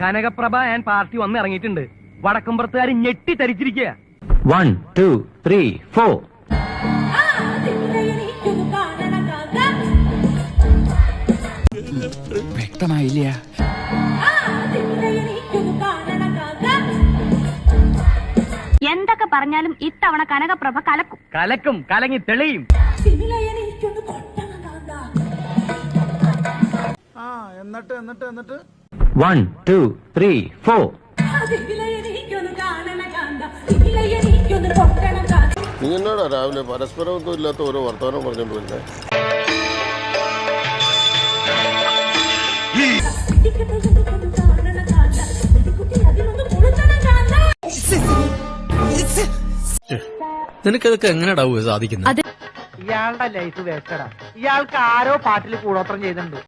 Kanakaprabha and party വന്ന് ഇറങ്ങിയിട്ടുണ്ട്. വടക്കമ്പുറത്തുകാർ ഞെട്ടി തരിച്ചിരിക്കുക. 1 2 3 4 വ്യക്തമായില്ല. എന്തൊക്കെ പറഞ്ഞാലും ഇത്തവണ കനകപ്രഭ കലക്കും. കലക്കും, കലങ്ങി തെളിയും. എന്നിട്ട് 1 2 3 4 നീ എന്നാടാ രാവിലെ പരസ്പരമൊന്നും ഇല്ലാത്ത ഓരോ വർത്തമാനം പറഞ്ഞോണ്ടിരുന്നേ? നിനക്കതൊക്കെ എങ്ങനെയാ സാധിക്കുന്നത്? ഇയാളുടെ ലൈഫ് വേസ്റ്റഡാ. ഇയാൾക്ക് ആരോ പാട്ടിൽ കൂടോത്രം ചെയ്തിട്ടുണ്ട്.